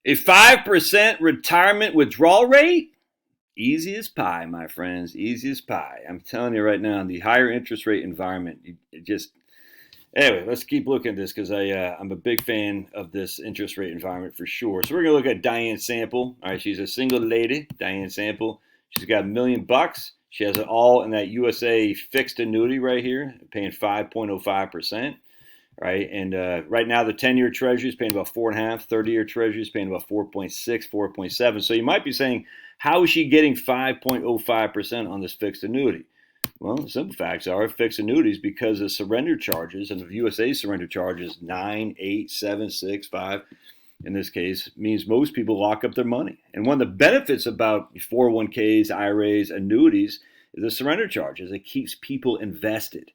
A 5% retirement withdrawal rate? Easy as pie, my friends. Easy as pie. I'm telling you right now, in the higher interest rate environment, it just anyway, let's keep looking at this because I'm a big fan of this interest rate environment for sure. So we're gonna look at Diane Sample. All right, she's a single lady, Diane Sample. She's got $1,000,000. She has it all in that USA fixed annuity right here, paying 5.05%. Right, and right now the 10-year Treasury is paying about 4.5. 30-year Treasury is paying about 4.6, 4.7. So you might be saying, how is she getting 5.05% on this fixed annuity? Well, the simple facts are fixed annuities because of surrender charges, and the USA surrender charges 9, 8, 7, 6, 5. In this case, means most people lock up their money. And one of the benefits about 401ks, IRAs, annuities is the surrender charges. It keeps people invested.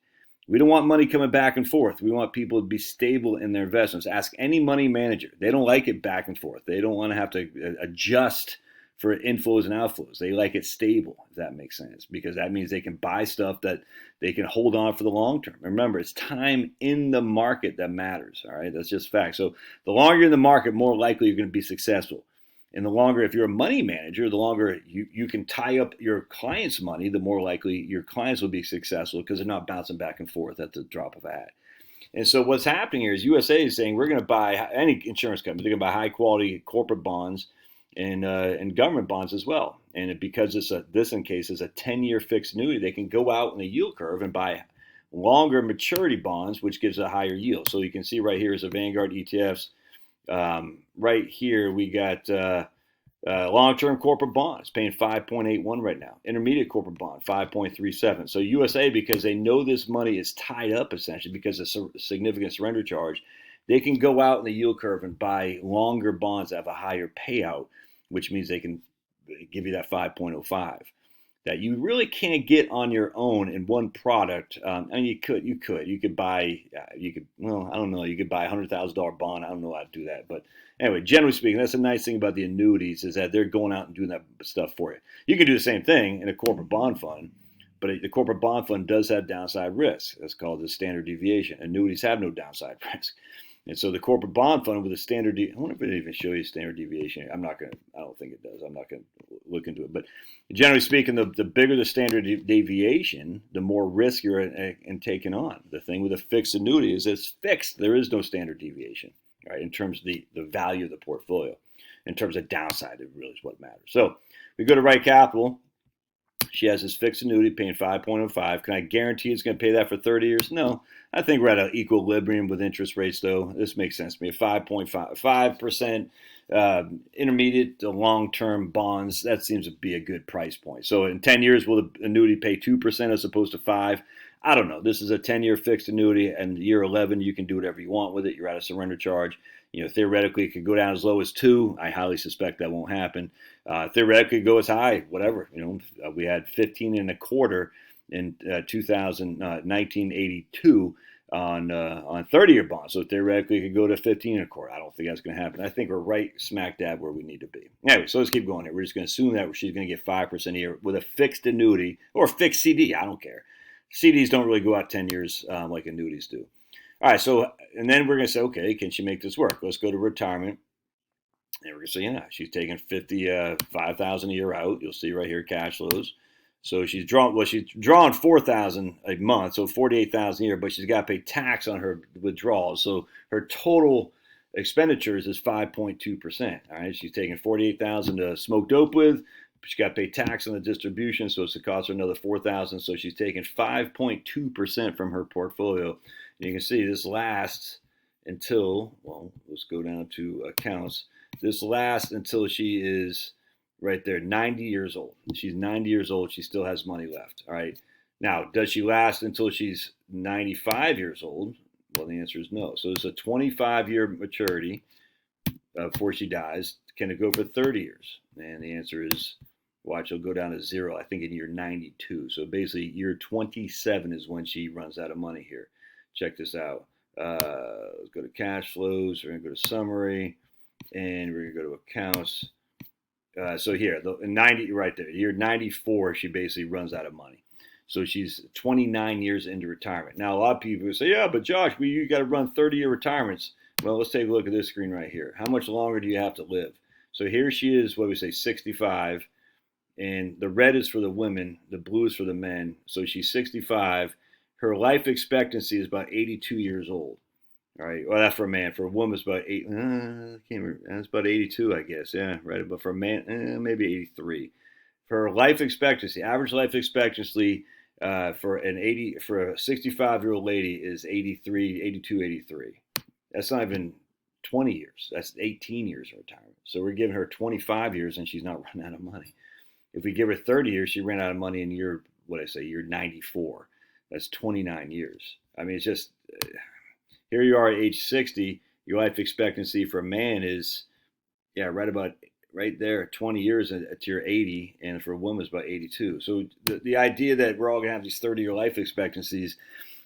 We don't want money coming back and forth. We want people to be stable in their investments. Ask any money manager. They don't like it back and forth. They don't want to have to adjust for inflows and outflows. They like it stable, if that makes sense, because that means they can buy stuff that they can hold on for the long term. Remember, it's time in the market that matters, all right? That's just fact. So the longer you're in the market, more likely you're going to be successful. And the longer, if you're a money manager, the longer you can tie up your clients' money, the more likely your clients will be successful because they're not bouncing back and forth at the drop of a hat. And so what's happening here is USA is saying we're going to buy, any insurance company, they're going to buy high quality corporate bonds and government bonds as well. And because this in case is a 10-year fixed annuity, they can go out in the yield curve and buy longer maturity bonds, which gives a higher yield. So you can see right here is the Vanguard ETFs. Right here, we got long-term corporate bonds paying 5.81 right now. Intermediate corporate bond, 5.37. So USA, because they know this money is tied up essentially because of significant surrender charge, they can go out in the yield curve and buy longer bonds that have a higher payout, which means they can give you that 5.05. That you really can't get on your own in one product. And you could buy, well, I don't know, you could buy a $100,000 bond. I don't know how to do that. But anyway, generally speaking, that's the nice thing about the annuities is that they're going out and doing that stuff for you. You can do the same thing in a corporate bond fund, but the corporate bond fund does have downside risk. That's called the standard deviation. Annuities have no downside risk. And so the corporate bond fund with a standard, I wonder if it even show you standard deviation. I don't think it does. I'm not going to look into it. But generally speaking, the bigger the standard deviation, the more risk you're in taking on. The thing with a fixed annuity is it's fixed. There is no standard deviation, right? In terms of the value of the portfolio. In terms of downside, it really is what matters. So we go to Right Capital. She has this fixed annuity paying 5.05. Can I guarantee it's going to pay that for 30 years? No. I think we're at an equilibrium with interest rates, though. This makes sense to me. 5.5% intermediate to long-term bonds, that seems to be a good price point. So in 10 years, will the annuity pay 2% as opposed to 5%? I don't know. This is a 10-year fixed annuity, and year 11, you can do whatever you want with it. You're at a surrender charge. Theoretically, it could go down as low as 2. I highly suspect that won't happen. Theoretically, it go as high, whatever. We had 15 and a quarter in 1982 on 30-year bonds. So theoretically, it could go to 15 and a quarter. I don't think that's going to happen. I think we're right smack dab where we need to be. Anyway, so let's keep going here. We're just going to assume that she's going to get 5% a year with a fixed annuity or fixed CD. I don't care. CDs don't really go out 10 years like annuities do. All right, so, and then we're going to say, okay, can she make this work? Let's go to retirement. And we're going to say, yeah, she's taking $55,000 a year out. You'll see right here, cash flows. So she's drawing $4,000 a month, so $48,000 a year, but she's got to pay tax on her withdrawals. So her total expenditures is 5.2%. All right, she's taking $48,000 to smoke dope with. She's got to pay tax on the distribution, so it's going to cost her another $4,000. So she's taking 5.2% from her portfolio. And you can see this lasts until, well, let's go down to accounts. This lasts until she is right there, 90 years old. She's 90 years old. She still has money left. All right. Now, does she last until she's 95 years old? Well, the answer is no. So it's a 25-year maturity before she dies. Can it go for 30 years? And the answer is, watch, it'll go down to 0, I think, in year 92. So basically, year 27 is when she runs out of money here. Check this out. Let's go to cash flows. We're going to go to summary. And we're going to go to accounts. So here, 90 right there. Year 94, she basically runs out of money. So she's 29 years into retirement. Now, a lot of people say, yeah, but Josh, you got to run 30-year retirements. Well, let's take a look at this screen right here. How much longer do you have to live? So here she is, what we say, 65, and the red is for the women, the blue is for the men. So she's 65. Her life expectancy is about 82 years old. All right. Well, that's for a man. For a woman, it's about eight. I can't remember. That's about 82, I guess. Yeah, right. But for a man, maybe 83. For life expectancy, average life expectancy for a 65-year-old lady is 83, 82, 83. That's not even 20 years. That's 18 years of retirement. So we're giving her 25 years, and she's not running out of money. If we give her 30 years, she ran out of money in year 94. That's 29 years. I mean, it's just here you are at age 60. Your life expectancy for a man is, right there, 20 years at your 80, and for a woman, it's about 82. So the idea that we're all going to have these 30-year life expectancies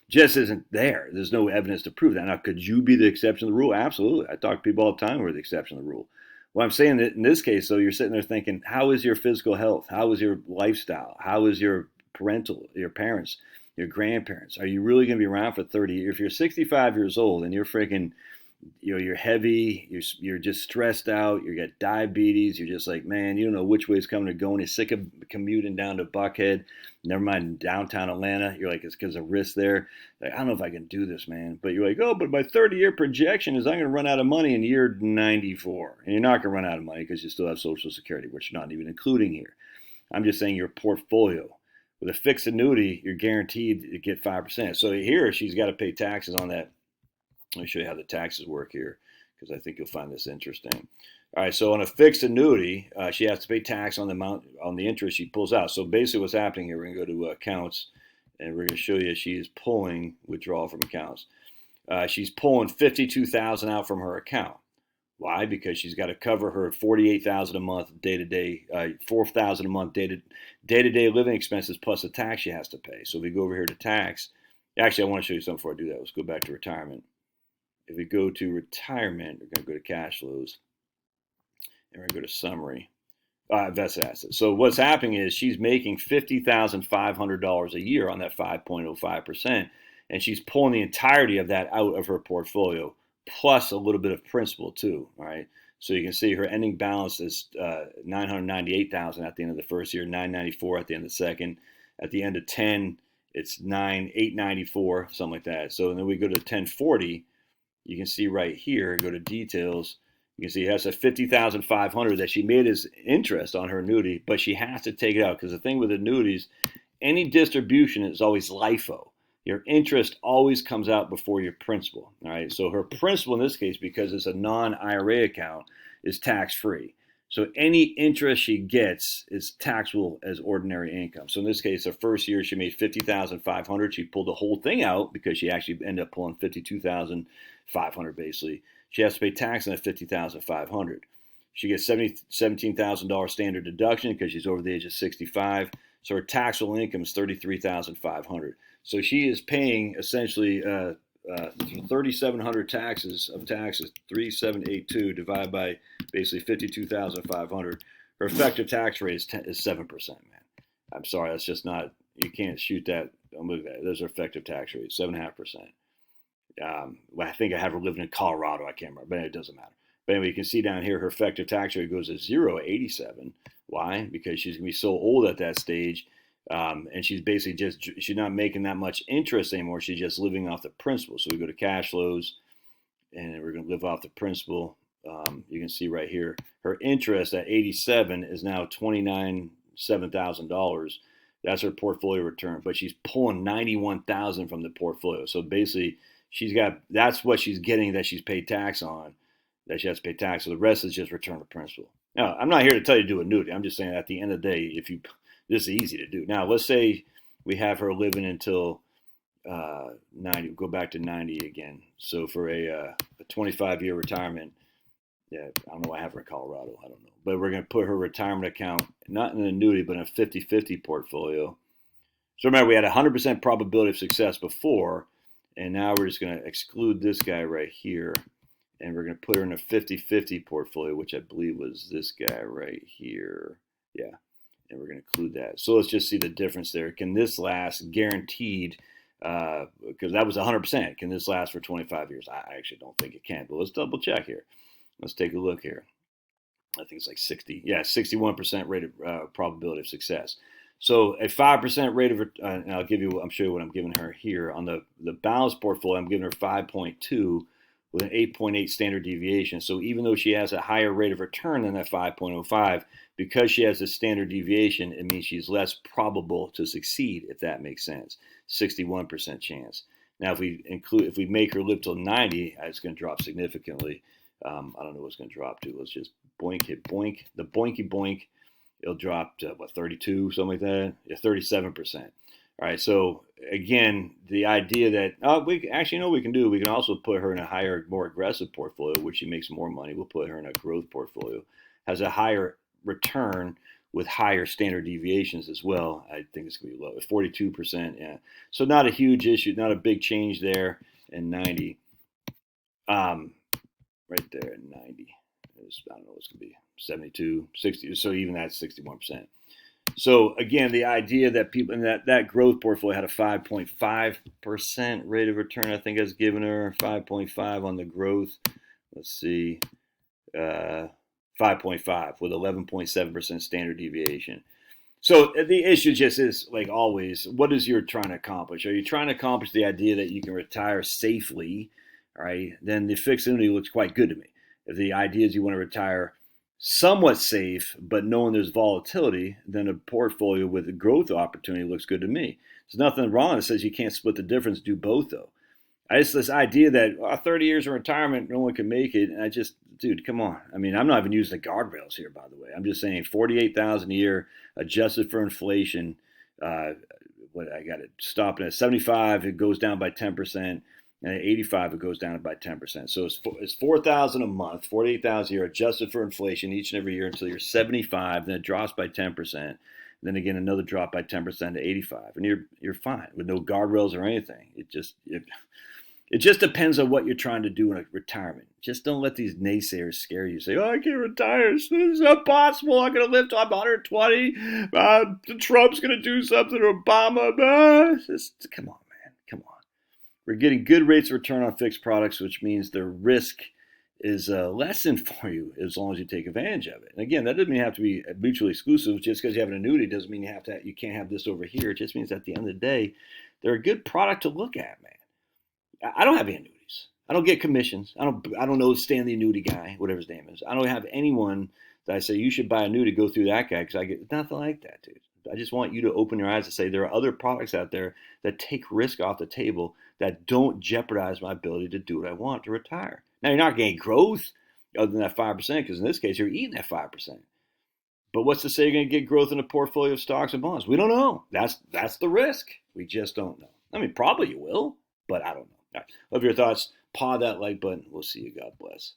just isn't there. There's no evidence to prove that. Now, could you be the exception to the rule? Absolutely. I talk to people all the time who are the exception to the rule. What I'm saying that in this case, though, you're sitting there thinking, how is your physical health? How is your lifestyle? How is your parents, your grandparents? Are you really going to be around for 30 years? If you're 65 years old and you're freaking, you're heavy, you're just stressed out, you got diabetes, you're just like, man, you don't know which way it's coming or going. You're sick of commuting down to Buckhead, never mind downtown Atlanta. You're like, it's because of risk there. Like, I don't know if I can do this, man. But you're like, oh, but my 30-year projection is I'm going to run out of money in year 94. And you're not going to run out of money because you still have Social Security, which you're not even including here. I'm just saying your portfolio. With a fixed annuity, you're guaranteed to get 5%. So here, she's got to pay taxes on that. Let me show you how the taxes work here, because I think you'll find this interesting. All right, so on a fixed annuity, she has to pay tax on the amount on the interest she pulls out. So basically, what's happening here? We're going to go to accounts, and we're going to show you she is pulling withdrawal from accounts. She's pulling $52,000 out from her account. Why? Because she's got to cover her $48,000 a month day-to-day, $4,000 a month day-to-day living expenses plus the tax she has to pay. So if we go over here to tax, actually, I want to show you something before I do that. Let's go back to retirement. If we go to retirement, we're going to go to cash flows, and we're going to go to summary, invested assets. So what's happening is she's making $50,500 a year on that 5.05%, and she's pulling the entirety of that out of her portfolio, plus a little bit of principal too. All right. So you can see her ending balance is $998,000 at the end of the first year, $994 at the end of the second. At the end of 10, it's $894, something like that. So then we go to 1040. You can see right here, go to details. You can see it has a $50,500 that she made as interest on her annuity, but she has to take it out because the thing with annuities, any distribution is always LIFO. Your interest always comes out before your principal. All right. So her principal in this case, because it's a non-IRA account, is tax-free. So any interest she gets is taxable as ordinary income. So in this case, the first year she made $50,500. She pulled the whole thing out because she actually ended up pulling $52,500 basically. She has to pay tax on that $50,500. She gets $17,000 standard deduction because she's over the age of 65. So her taxable income is $33,500. So she is paying essentially 3,700 taxes, 3,782 divided by basically 52,500. Her effective tax rate is 7%, man. I'm sorry, that's just not, you can't shoot that. Don't look at that. There's her effective tax rate, 7.5%. I think I have her living in Colorado. I can't remember, but it doesn't matter. But anyway, you can see down here her effective tax rate goes to 0 at 87. Why? Because she's going to be so old at that stage. And she's basically she's not making that much interest anymore. She's just living off the principal. So we go to cash flows, and we're going to live off the principal. You can see right here, her interest at 87 is now $7,000. That's her portfolio return, but she's pulling $91,000 from the portfolio. So basically, that's what she's getting that she's paid tax on, that she has to pay tax. So the rest is just return to principal. Now, I'm not here to tell you to do annuity. I'm just saying at the end of the day, this is easy to do. Now, let's say we have her living until 90. Go back to 90 again. So for a 25-year retirement, I don't know why I have her in Colorado. I don't know. But we're going to put her retirement account, not in an annuity, but in a 50-50 portfolio. So remember, we had a 100% probability of success before, and now we're just going to exclude this guy right here, and we're going to put her in a 50-50 portfolio, which I believe was this guy right here. Yeah. And we're going to include that. So let's just see the difference there. Can this last guaranteed because that was 100%. Can this last for 25 years? I actually don't think it can, but let's double check here. Let's take a look here. I think it's like 61% rate of probability of success. So a 5% rate of, and I'll show you what I'm giving her here. On the balanced portfolio, I'm giving her 5.2 with an 8.8 standard deviation. So even though she has a higher rate of return than that 5.05, because she has a standard deviation, it means she's less probable to succeed, if that makes sense. 61% chance. Now, if we make her live till 90, it's going to drop significantly. I don't know what's going to drop to. Let's just hit boink. The boinky boink, it'll drop to 32, something like that. Yeah, 37%. All right. So again, the idea that we actually know what we can do. We can also put her in a higher, more aggressive portfolio, where she makes more money. We'll put her in a growth portfolio, has a higher return with higher standard deviations as well. I think it's going to be low, 42%. Yeah. So not a huge issue, not a big change there in 90. Right there at 90. I don't know what's going to be 72, 60. So even that's 61%. So again, the idea that people in that growth portfolio had a 5.5% rate of return, I think I was giving her 5.5 on the growth. Let's see, 5.5 with 11.7% standard deviation. So the issue just is, like always, what is you're trying to accomplish? Are you trying to accomplish the idea that you can retire safely? All right, then the fixed annuity looks quite good to me. If the idea is you want to retire somewhat safe, but knowing there's volatility, then a portfolio with a growth opportunity looks good to me. There's nothing wrong that says you can't split the difference, do both though. This idea that 30 years of retirement, no one can make it. And dude, come on. I mean, I'm not even using the guardrails here, by the way. I'm just saying $48,000 a year adjusted for inflation. I got it stopping at 75. It goes down by 10%. And at 85, it goes down by 10%. So it's $4,000 a month, $48,000 a year adjusted for inflation each and every year until you're 75. Then it drops by 10%. Then again, another drop by 10% to 85, and you're fine with no guardrails or anything. It just depends on what you're trying to do in a retirement. Just don't let these naysayers scare you. Say, I can't retire. This is impossible. I'm going to live till I'm 120. Trump's going to do something to Obama. Come on, man. Come on. We're getting good rates of return on fixed products, which means the risk is lessened for you as long as you take advantage of it. And again, that doesn't mean you have to be mutually exclusive. Just because you have an annuity doesn't mean you can't have this over here. It just means at the end of the day, they're a good product to look at, man. I don't have any annuities. I don't get commissions. I don't know Stan the annuity guy, whatever his name is. I don't have anyone that I say you should buy an annuity, go through that guy, because I get nothing like that, dude. I just want you to open your eyes and say there are other products out there that take risk off the table that don't jeopardize my ability to do what I want to retire. Now, you're not getting growth other than that 5%, because in this case, you're eating that 5%. But what's to say you're going to get growth in a portfolio of stocks and bonds? We don't know. That's the risk. We just don't know. I mean, probably you will, but I don't know. All right. Love your thoughts. Paw that like button. We'll see you. God bless.